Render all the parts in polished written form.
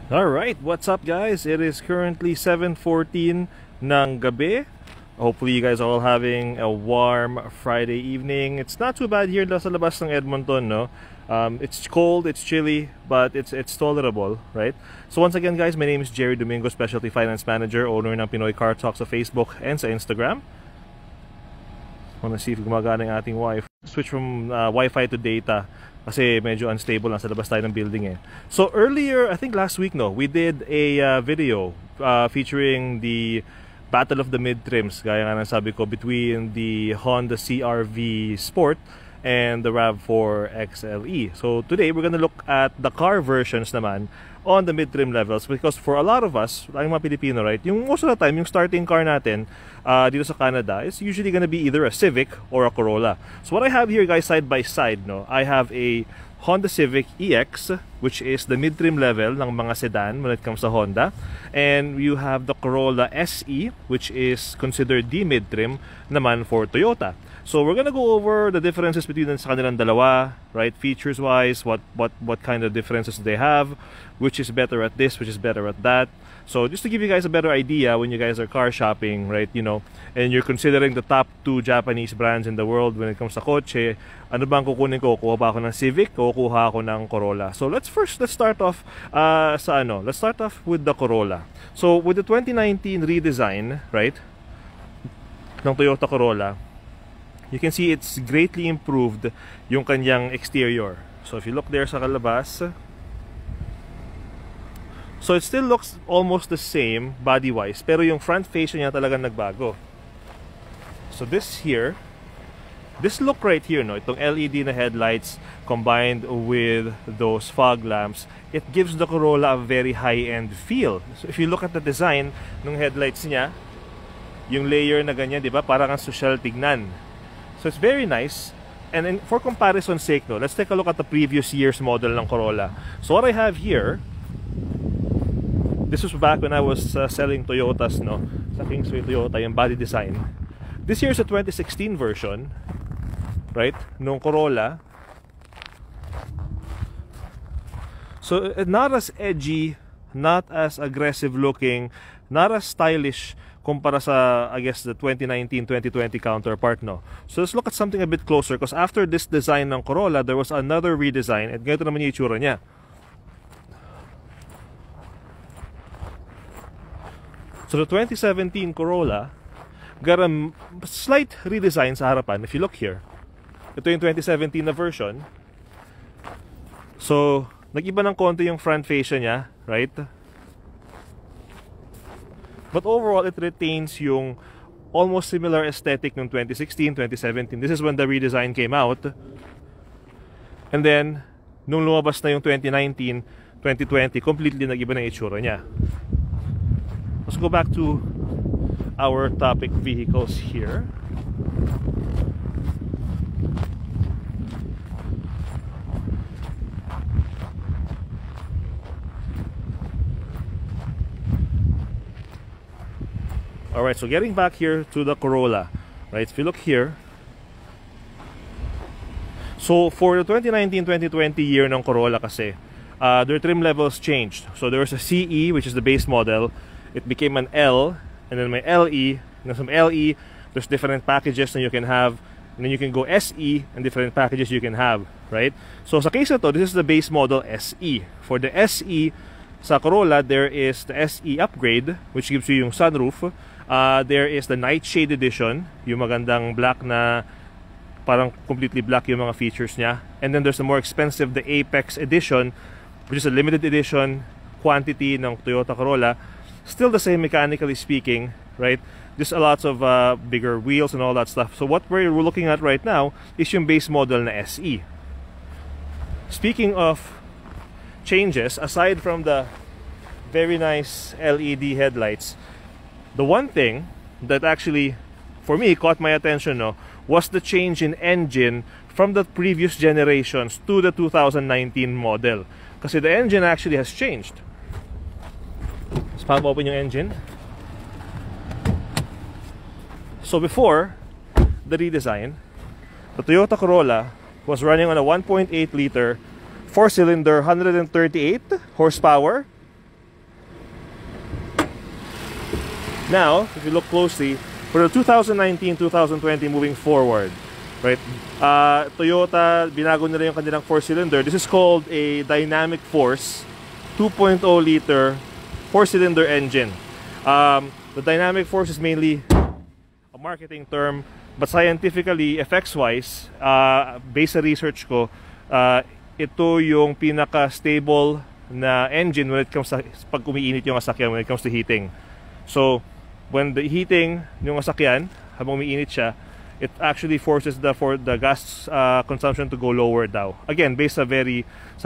Alright, what's up guys? It is currently 7:14 ng gabi. Hopefully you guys are all having a warm Friday evening. It's not too bad here sa labas ng Edmonton, no? It's cold, it's chilly, but it's tolerable, right? So once again guys, my name is Gerry Domingo, Specialty Finance Manager, owner ng Pinoy Car Talk sa Facebook and sa Instagram. Wanna see if gumagana yung ating Wi-Fi. Switch from Wi-Fi to data kasi medyo unstable lang sa labas tayo ng building eh. So earlier, I think last week we did a video featuring the Battle of the Midtrims, gaya nga ng sabi ko, between the Honda CR-V Sport and the RAV4 XLE. So today we're gonna look at the car versions naman on the mid-trim levels, because for a lot of us, tayong mga Pilipino, right, yung most of the time, yung starting car natin dito sa Canada is usually gonna be either a Civic or a Corolla. So what I have here guys, side by side, no, I have a Honda Civic EX, which is the mid-trim level ng mga sedan when it comes to Honda, and you have the Corolla SE, which is considered the mid-trim naman for Toyota. So we're gonna go over the differences between sa kanilang dalawa, right? Features wise, what kind of differences they have, which is better at this, which is better at that. So just to give you guys a better idea when you guys are car shopping, right, you know, and you're considering the top 2 Japanese brands in the world when it comes to kotse, ano bang kukunin ko? Kuha ba ako ng Civic o kuha ako ng Corolla? So let's start off let's start off with the Corolla. So with the 2019 redesign, right, ng Toyota Corolla, you can see it's greatly improved yung kanyang exterior. So if you look there sa kalabas, so it still looks almost the same body-wise, pero yung front face niya talagang nagbago. So this look right here, no, itong LED na headlights combined with those fog lamps, it gives the Corolla a very high-end feel. So if you look at the design ng headlights niya, yung layer na ganyan, di ba, parang ang social tignan. So it's very nice. And for comparison's sake, no, let's take a look at the previous year's model ng Corolla. So what I have here, this was back when I was selling Toyotas, no, sa Kingsway Toyota, yung body design. This year's a 2016 version, right, nung Corolla. So not as edgy, not as aggressive looking, not as stylish kumpara sa, I guess, the 2019-2020 counterpart, no. So let's look at something a bit closer, because after this design ng Corolla, there was another redesign, at ganito naman yung itsura niya. So the 2017 Corolla got a slight redesign sa harapan. If you look here, ito yung 2017 na version. So nag-iba ng konti yung front fascia niya, right? But overall, it retains yung almost similar aesthetic ng 2016, 2017. This is when the redesign came out. And then, nung lumabas na yung 2019, 2020, completely nag-iba ng itsura niya. Let's go back to our topic vehicles here. Alright, so getting back here to the Corolla, right? If you look here, so for the 2019-2020 year ng Corolla kasi, their trim levels changed. So there was a CE, which is the base model. It became an L, and then may LE. And from LE, there's different packages that you can have, and then you can go SE, and different packages you can have, right? So sa case na to, this is the base model SE. For the SE sa Corolla, there is the SE upgrade, which gives you yung sunroof. There is the Nightshade edition, yung magandang black na parang completely black yung mga features niya. And then there's the more expensive, the Apex edition, which is a limited edition quantity ng Toyota Corolla. Still the same mechanically speaking, right? Just a lots of bigger wheels and all that stuff. So what we're looking at right now is yung base model na SE. Speaking of changes, aside from the very nice LED headlights, the one thing that actually, for me, caught my attention, no, was the change in engine from the previous generations to the 2019 model. Kasi the engine actually has changed. Let's pop open yung engine. So before the redesign, the Toyota Corolla was running on a 1.8 liter 4-cylinder 138 horsepower Now, if you look closely, for the 2019-2020 moving forward, right? Toyota, binago nila yung kanilang 4-cylinder. This is called a dynamic force 2.0 liter 4-cylinder engine. The dynamic force is mainly a marketing term, but scientifically, effects-wise, based sa research ko, ito yung pinaka-stable na engine when it comes sa pag umiinit yung sasakyan, when it comes to heating. So, when the heating yung sasakyan, habang umiinit siya, it actually forces the gas consumption to go lower daw. Again, based sa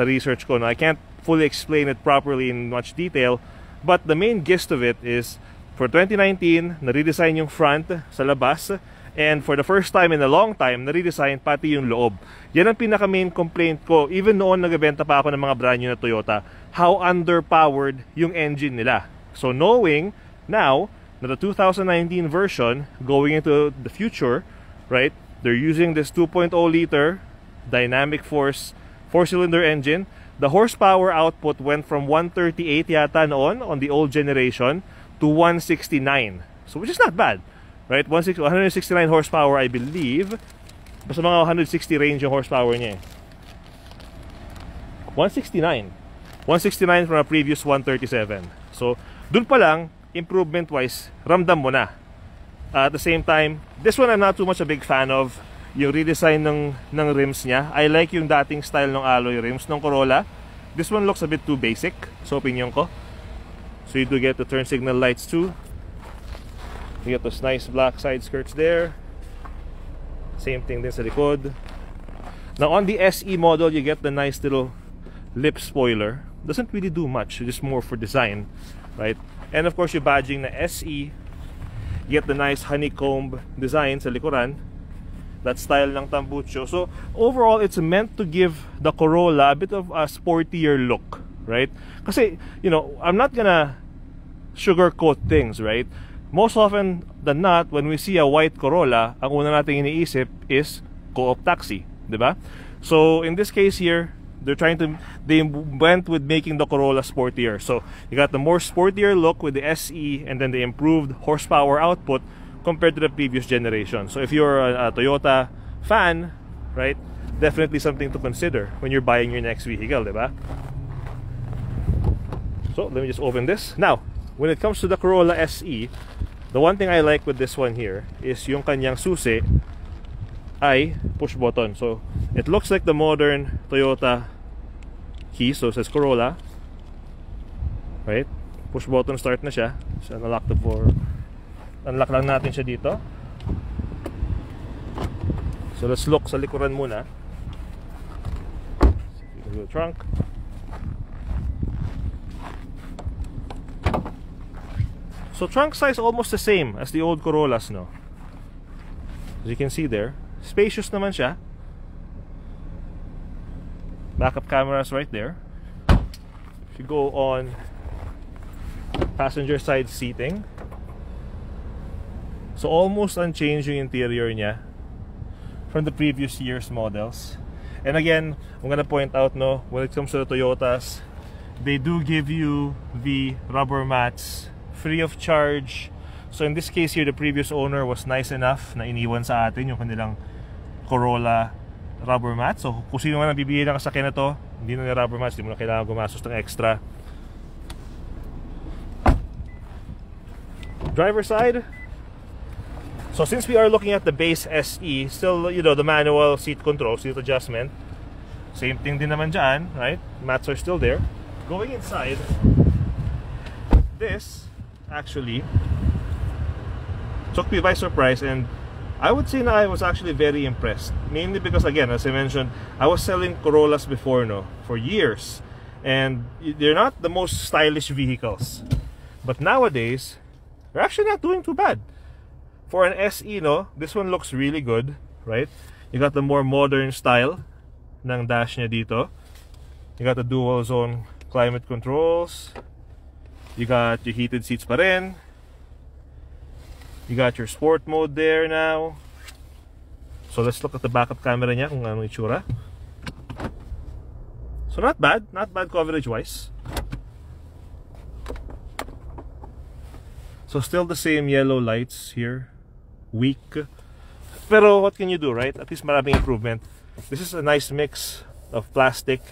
research ko. No? I can't fully explain it properly in much detail, but the main gist of it is, for 2019, na-redesign yung front sa labas, and for the first time in a long time, na-redesign pati yung loob. Yan ang pinaka-main complaint ko, even noon nagbebenta pa ako ng mga brand new na Toyota, how underpowered yung engine nila. So knowing now na the 2019 version, going into the future, right, they're using this 2.0 liter dynamic force 4-cylinder engine. The horsepower output went from 138 yata noon on the old generation to 169, so which is not bad, right? 169 horsepower, I believe. Basta mga 160 range yung horsepower niya. 169 from a previous 137. So dun pa lang, improvement wise, ramdam mo na. At the same time, this one I'm not too much a big fan of. Yung redesign ng rims niya. I like yung dating style ng alloy rims ng Corolla. This one looks a bit too basic, so opinion ko. So you do get the turn signal lights too. You get those nice black side skirts there. Same thing din sa likod. Now on the SE model, you get the nice little lip spoiler. Doesn't really do much, just more for design, right? And of course, yung badging na SE, you get the nice honeycomb design sa likuran. That style ng tambucho. So overall, it's meant to give the Corolla a bit of a sportier look, right? Kasi, you know, I'm not gonna sugarcoat things, right? Most often than not, when we see a white Corolla, ang una nating iniisip is co-op taxi, diba? So in this case here, they went with making the Corolla sportier. So you got the more sportier look with the SE, and then the improved horsepower output compared to the previous generation. So if you're a Toyota fan, right, definitely something to consider when you're buying your next vehicle, diba? So let me just open this. Now, when it comes to the Corolla SE, the one thing I like with this one here is yung kanyang susi ay push button. So it looks like the modern Toyota key. So it says Corolla, right? Push button start na siya. So unlock lang natin siya dito. So let's look sa likuran muna. The trunk. So trunk size almost the same as the old Corollas, no? As you can see there, spacious naman siya. Backup cameras right there. If you go on passenger side seating, so almost unchanged yung interior niya from the previous year's models. And again, I'm gonna point out, no, when it comes to the Toyotas, they do give you the rubber mats free of charge. So in this case here, the previous owner was nice enough na iniwan sa atin yung kanilang Corolla rubber mat. So kung sino man ang bibili ng sasakyan na to, hindi na rubber mats, hindi mo na kailangan gumastos ng extra. Driver side. So since we are looking at the base SE, still, you know, the manual seat control, seat adjustment, same thing din naman dyan, right? Mats are still there. Going inside, this actually took me by surprise, and I would say I was actually very impressed. Mainly because, again, as I mentioned, I was selling Corollas before, no, for years, and they're not the most stylish vehicles. But nowadays, they're actually not doing too bad. For an SE, no, this one looks really good, right? You got the more modern style ng dash niya dito. You got the dual zone climate controls. You got your heated seats pa rin. You got your sport mode there now. So let's look at the backup camera niya kung ano itsura. So not bad coverage wise. So still the same yellow lights here. Weak. Pero what can you do, right? At least maraming improvement. This is a nice mix of plastic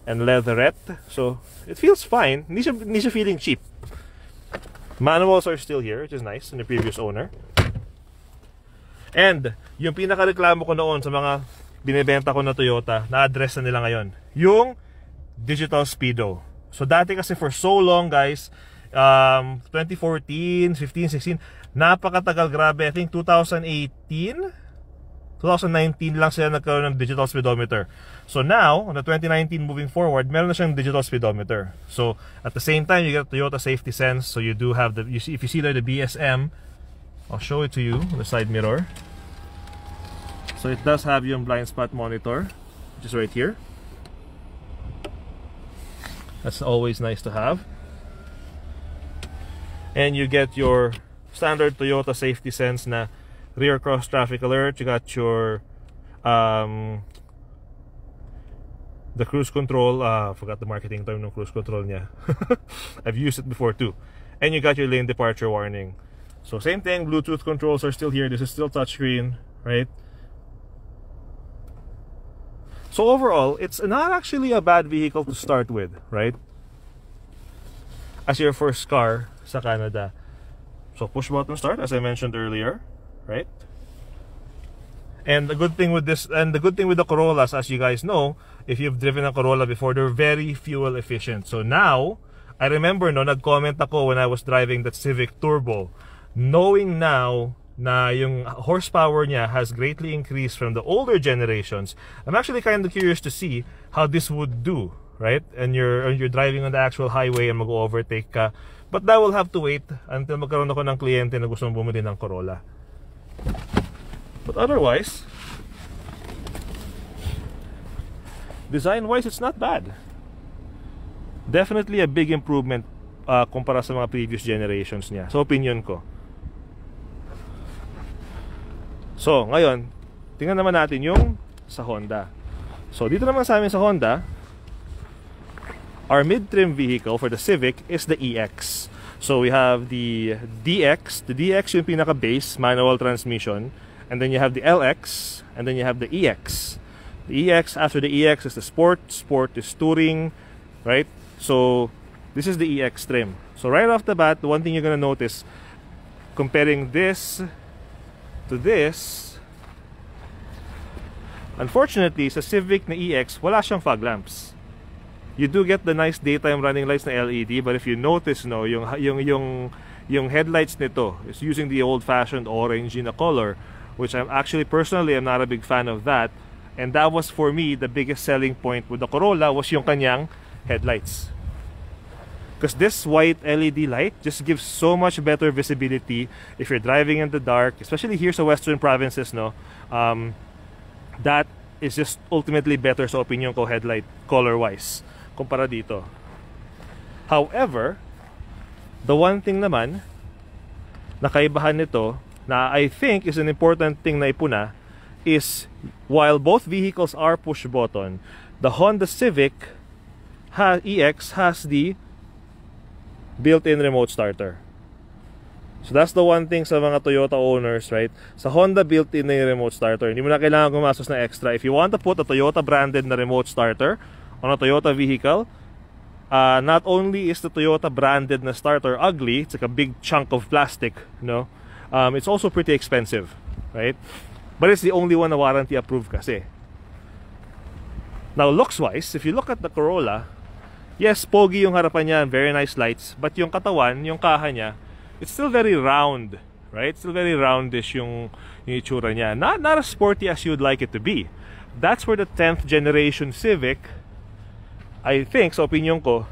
and leatherette. So it feels fine. Hindi siya feeling cheap. Manuals are still here, which is nice, in the previous owner. And yung pinakareklamo ko noon sa mga binibenta ko na Toyota, na-address na nila ngayon. Yung digital speedo. So dati kasi for so long, guys, 2014, 15, 16, napakatagal, grabe. I think 2018, 2019 lang sila nagkaroon ng digital speedometer. So now, on the 2019 moving forward, meron na siyang digital speedometer. So at the same time, you get Toyota Safety Sense. So you do have the, if you see there the BSM, I'll show it to you on the side mirror. So it does have yung blind spot monitor, which is right here. That's always nice to have. And you get your standard Toyota Safety Sense na rear cross traffic alert. You got your the cruise control. I forgot the marketing term ng cruise control niya. I've used it before too. And you got your lane departure warning. So same thing, Bluetooth controls are still here. This is still touchscreen, right? So overall, it's not actually a bad vehicle to start with, right? As your first car sa Canada. So push button start, as I mentioned earlier, right? And the good thing with this, and the good thing with the Corollas, as you guys know, if you've driven a Corolla before, they're very fuel efficient. So now, I remember no, nag-comment ako when I was driving that Civic Turbo, knowing now na yung horsepower niya has greatly increased from the older generations. I'm actually kind of curious to see how this would do, right? And you're driving on the actual highway and mag-overtake ka. But that will have to wait until magkaroon ako ng kliyente na gustong bumili ng Corolla. But otherwise, design-wise, it's not bad. Definitely a big improvement kumpara sa mga previous generations niya. So, opinion ko. So, ngayon, tingnan naman natin yung sa Honda. So, dito naman sa amin sa Honda, our mid-trim vehicle for the Civic is the EX. So, we have the DX. The DX yung pinaka-base, manual transmission. And then you have the LX. And then you have the EX. The EX, after the EX is the Sport. Sport is Touring, right? So, this is the EX trim. So, right off the bat, the one thing you're gonna notice, comparing this to this, unfortunately, sa Civic na EX, wala siyang fog lamps. You do get the nice daytime running lights na LED, but if you notice, no, yung headlights nito is using the old-fashioned orange na color, which I'm actually personally I'm not a big fan of that. And that was for me the biggest selling point with the Corolla was yung kanyang headlights. Because this white LED light just gives so much better visibility if you're driving in the dark, especially here sa Western provinces, no. That is just ultimately better sa opinion ko headlight color-wise kumpara dito. However, the one thing naman na kaibahan nito na I think is an important thing na ipuna is while both vehicles are push button, the Honda Civic EX has the built-in remote starter. So that's the one thing sa mga Toyota owners, right? Sa Honda built-in na yung remote starter. Hindi mo na kailangan gumastos na extra. If you want to put a Toyota branded na remote starter on a Toyota vehicle, not only is the Toyota branded na starter ugly, it's like a big chunk of plastic, no? It's also pretty expensive, right? But it's the only one na warranty approved kasi. Now looks-wise, if you look at the Corolla, yes, pogi yung harapan niya, very nice lights, but yung katawan, yung kaha niya, it's still very round, right? Still very roundish yung itsura niya. Not as sporty as you'd like it to be. That's where the 10th generation Civic, I think, sa opinion ko,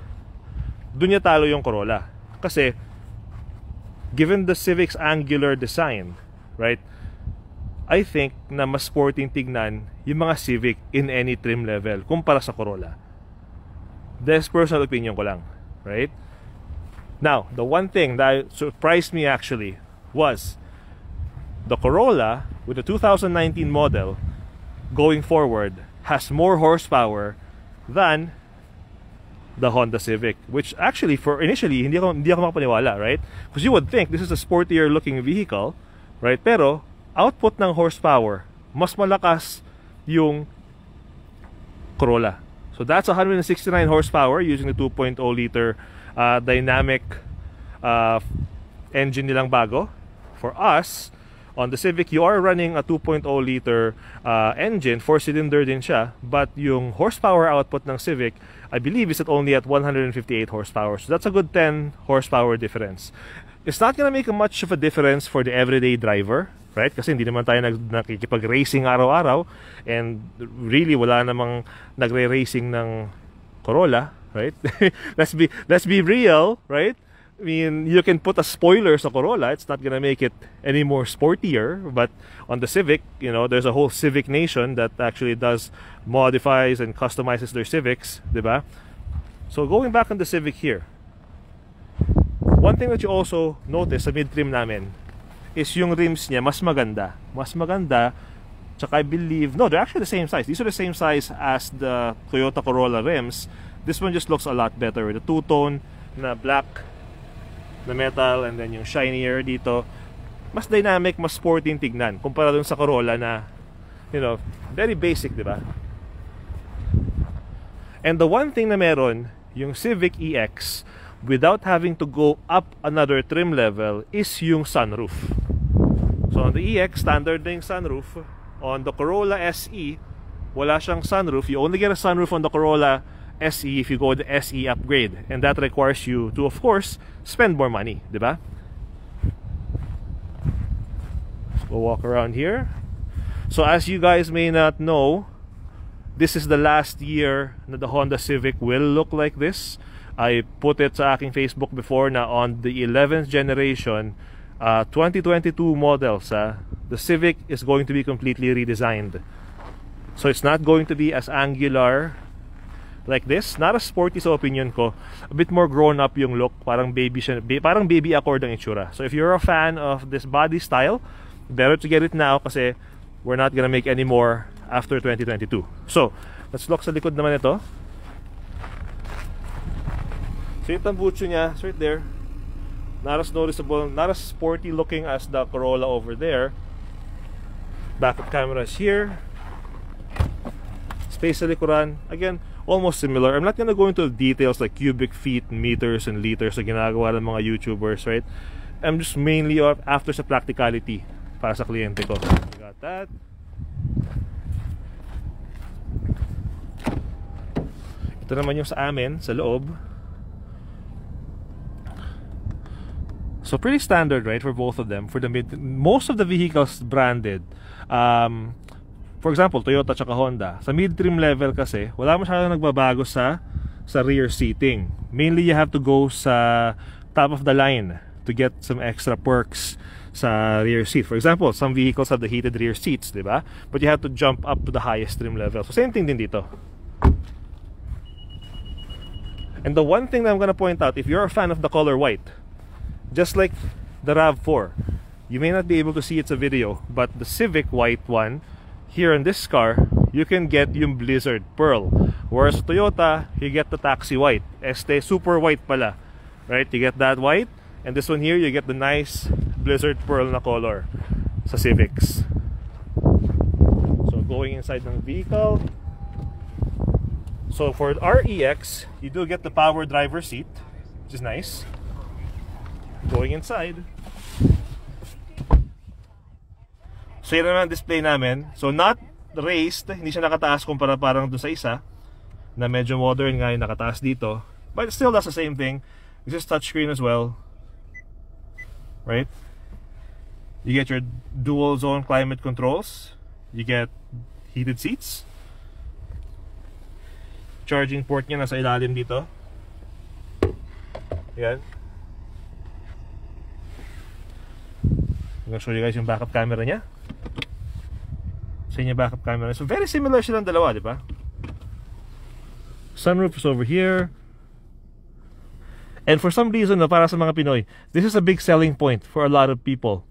dun niya talo yung Corolla. Kasi, given the Civic's angular design, right, I think na mas sporting tignan yung mga Civic in any trim level kumpara sa Corolla. That's personal opinion ko lang, right? Now, the one thing that surprised me actually was the Corolla with the 2019 model going forward has more horsepower than the Honda Civic, which actually for initially hindi ako makapaniwala, right? Because you would think this is a sportier looking vehicle, right? Pero output ng horsepower mas malakas yung Corolla. So that's 169 horsepower using the 2.0 liter dynamic engine nilang bago. For us, on the Civic, you are running a 2.0 liter engine, 4-cylinder din siya, but yung horsepower output ng Civic, I believe, is only at 158 horsepower. So that's a good 10 horsepower difference. It's not gonna make much of a difference for the everyday driver, right? Kasi hindi naman tayo nakikipag-racing araw-araw, and really wala namang nagre-racing ng Corolla, right? let's be real, right? I mean, you can put a spoiler sa Corolla, it's not gonna make it any more sportier, but on the Civic, you know, there's a whole Civic nation that actually does modifies and customizes their Civics, diba? So going back on the Civic here, one thing that you also notice sa mid-trim namin is yung rims niya mas maganda. Mas maganda, tsaka I believe, no, they're actually the same size. These are the same size as the Toyota Corolla rims. This one just looks a lot better with the two-tone na black na metal, and then yung shinier dito. Mas dynamic, mas sporty yung tignan kumpara dun sa Corolla na, you know, very basic, diba? And the one thing na meron yung Civic EX without having to go up another trim level is yung sunroof. So on the EX, standard na yung sunroof. On the Corolla SE, wala siyang sunroof. You only get a sunroof on the Corolla SE if you go the SE upgrade, and that requires you to, of course, spend more money, diba? We'll walk around here. So as you guys may not know, this is the last year na the Honda Civic will look like this. I put it sa aking Facebook before na on the 11th generation 2022 models, the Civic is going to be completely redesigned. So it's not going to be as angular like this, not as sporty sa opinion ko, a bit more grown up yung look, parang baby siya, parang baby Accord ang itsura. So if you're a fan of this body style, better to get it now kasi we're not gonna make any more after 2022. So let's look sa likod naman ito. So yung tambucho niya, it's right there. Not as noticeable, not as sporty looking as the Corolla over there. Backup cameras here. Space sa likuran, again, almost similar. I'm not gonna go into details like cubic feet, meters, and liters na ginagawa ng mga YouTubers, right? I'm just mainly after sa practicality para sa kliyente ko. We got that. Ito naman yung sa amin, sa loob. So pretty standard, right, for both of them. For the most of the vehicles branded, for example, Toyota tsaka Honda, sa mid-trim level kasi, wala masyadong nagbabago sa rear seating. Mainly, you have to go sa top of the line to get some extra perks sa rear seat. For example, some vehicles have the heated rear seats, diba? But you have to jump up to the highest trim level. So same thing din dito. And the one thing that I'm gonna point out, if you're a fan of the color white, just like the RAV4, you may not be able to see it sa video, but the Civic white one, here in this car, you can get yung Blizzard Pearl. Whereas Toyota, you get the Taxi White. Este Super White pala. Right? You get that white. And this one here, you get the nice Blizzard Pearl na color sa Civics. So going inside ng vehicle. So for our EX, you do get the power driver seat, which is nice. Going inside. So yun naman display namin. So not raised, hindi siya nakataas kumpara parang doon sa isa na medyo modern nga yung nakataas dito. But still that's the same thing. This is touchscreen as well. Right? You get your dual zone climate controls. You get heated seats. Charging port niya nasa ilalim dito. Yan. I'm gonna show you guys yung backup camera niya. Sa inyo backup camera. So very similar silang dalawa, di ba? Sunroof is over here. And for some reason, para sa mga Pinoy, this is a big selling point for a lot of people.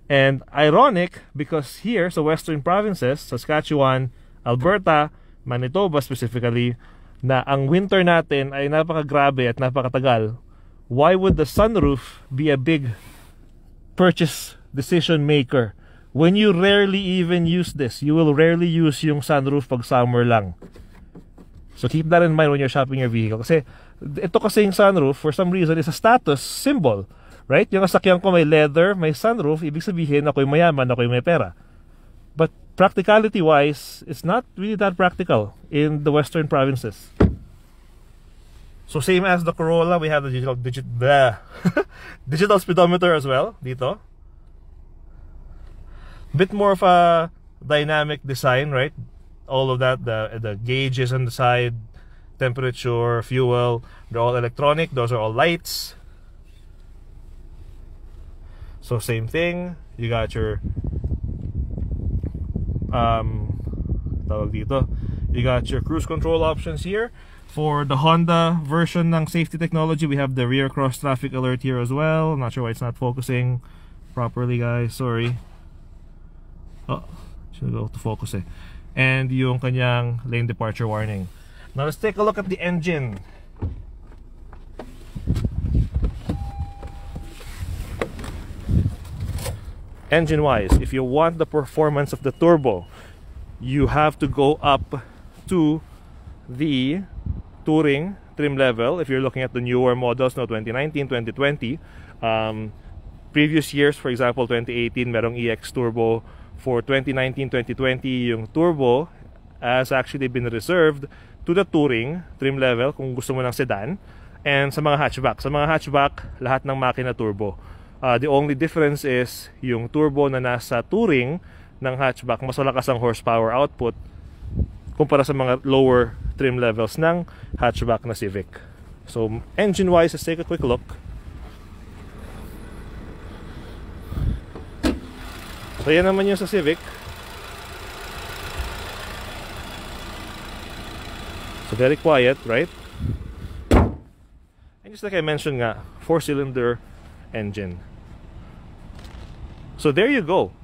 And ironic because here sa western provinces, Saskatchewan, Alberta, Manitoba specifically, na ang winter natin ay napakagrabe at napakatagal, why would the sunroof be a big purchase decision maker when you rarely even use this? You will rarely use yung sunroof pag summer lang. So keep that in mind when you're shopping your vehicle. Kasi ito kasi yung sunroof, for some reason, is a status symbol. Right? Yung sasakyan ko may leather, may sunroof, ibig sabihin ako'y mayaman, ako'y may pera. But practicality-wise, it's not really that practical in the western provinces. So same as the Corolla, we have the digital speedometer as well dito. Bit more of a dynamic design, right? All of that, the gauges on the side, temperature, fuel, they're all electronic. Those are all lights. So same thing, you got your tawag dito, you got your cruise control options here. For the Honda version ng safety technology, we have the rear cross traffic alert here as well. I'm not sure why it's not focusing properly, guys, sorry. Oh, should go to focus eh. And yung kanyang lane departure warning. Now let's take a look at the engine. Engine wise, if you want the performance of the turbo, you have to go up to the touring trim level. If you're looking at the newer models, no, 2019, 2020, previous years, for example 2018, merong EX turbo. For 2019, 2020, yung turbo has actually been reserved to the touring trim level kung gusto mo ng sedan, and sa mga hatchback. Sa mga hatchback, lahat ng makina turbo. The only difference is yung turbo na nasa touring ng hatchback, mas malakas ang horsepower output kumpara sa mga lower trim levels ng hatchback na Civic. So engine wise, let's take a quick look. So yan naman yung sa Civic. So very quiet, right? And just like I mentioned nga, 4-cylinder engine. So there you go.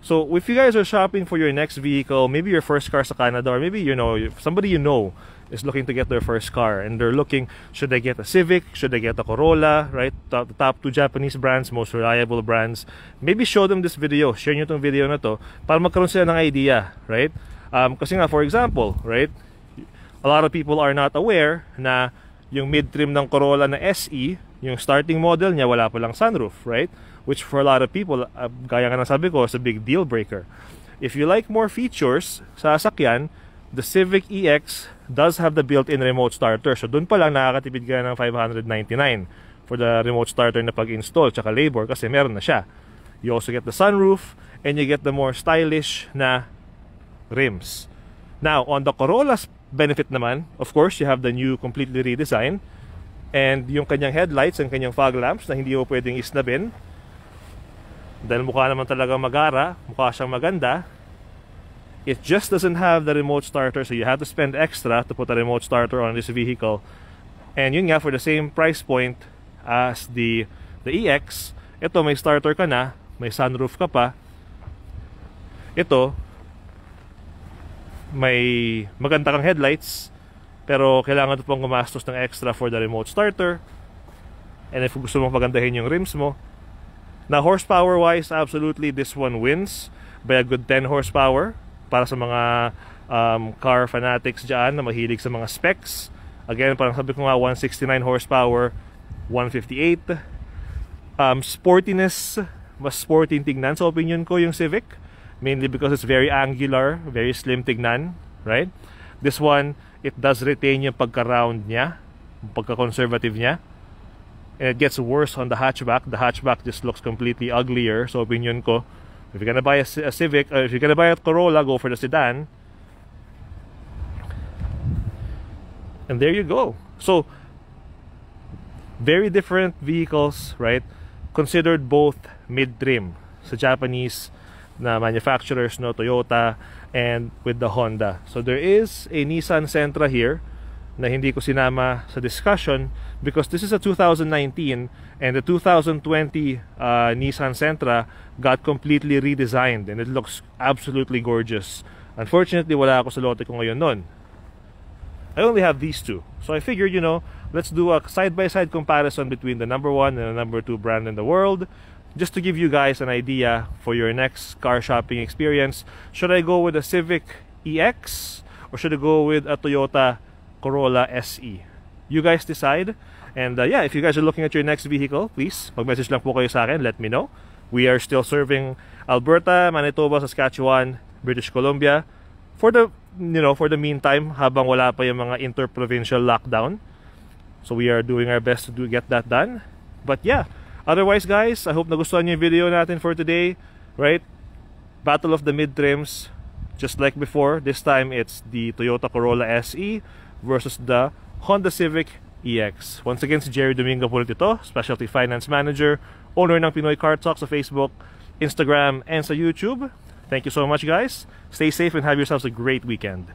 So if you guys are shopping for your next vehicle, maybe your first car sa Canada, or maybe you know somebody you know is looking to get their first car, and they're looking, should I get a Civic, should I get a Corolla, right? The top 2 Japanese brands, most reliable brands. Maybe show them this video, share nyo itong video na to para magkaroon sila ng idea, right? Kasi nga, for example, right, a lot of people are not aware na yung mid-trim ng Corolla na SE, yung starting model niya, wala pa lang sunroof, right? Which for a lot of people, gaya nga ng sabi ko, is a big deal breaker. If you like more features sa sasakyan, the Civic EX does have the built-in remote starter. So dun pa lang nakakatipid ka ng $599 for the remote starter na pag-install tsaka labor, kasi meron na siya. You also get the sunroof and you get the more stylish na rims. Now, on the Corolla's benefit naman, of course, you have the new completely redesigned, and yung kanyang headlights and kanyang fog lamps na hindi mo pwedeng isnabin dahil mukha naman talaga magara, mukha siyang maganda. It just doesn't have the remote starter, so you have to spend extra to put a remote starter on this vehicle. And yun nga, for the same price point as the EX, ito may starter ka na, may sunroof ka pa. Ito may maganda kang headlights, pero kailangan ito pang gumastos ng extra for the remote starter. And if gusto mong pagandahin yung rims mo. Now, horsepower wise, absolutely this one wins by a good 10 horsepower. Para sa mga car fanatics dyan na mahilig sa mga specs. Again, parang sabi ko nga, 169 horsepower, 158. Sportiness, mas sporty tignan sa opinion ko yung Civic. Mainly because it's very angular, very slim tignan, right? This one, it does retain yung pagka-round niya, pagka-conservative niya. And it gets worse on the hatchback. The hatchback just looks completely uglier, sa opinion ko. If you're gonna buy a Civic, if you're gonna buy a Corolla, go for the sedan. And there you go. So, very different vehicles, right? Considered both mid-trim sa Japanese na manufacturers, no, Toyota, and with the Honda. So there is a Nissan Sentra here na hindi ko sinama sa discussion because this is a 2019, and the 2020 Nissan Sentra got completely redesigned and it looks absolutely gorgeous. Unfortunately, wala ako sa lote ko ngayon nun. I only have these two. So I figured, you know, let's do a side-by-side comparison between the number 1 and the number 2 brand in the world, just to give you guys an idea for your next car shopping experience. Should I go with a Civic EX or should I go with a Toyota Corolla SE? You guys decide. And yeah, if you guys are looking at your next vehicle, please mag-message lang po kayo sa akin, let me know. We are still serving Alberta, Manitoba, Saskatchewan, British Columbia for the, you know, for the meantime, habang wala pa yung mga interprovincial lockdown. So we are doing our best to get that done. But yeah, otherwise guys, I hope nagustuhan niyo yung video natin for today, right? Battle of the Midtrims, just like before. This time it's the Toyota Corolla SE versus the Honda Civic EX. Once again, si Gerry Domingo po ito, Specialty Finance Manager, owner ng Pinoy Car Talk sa Facebook, Instagram, and sa YouTube. Thank you so much guys. Stay safe and have yourselves a great weekend.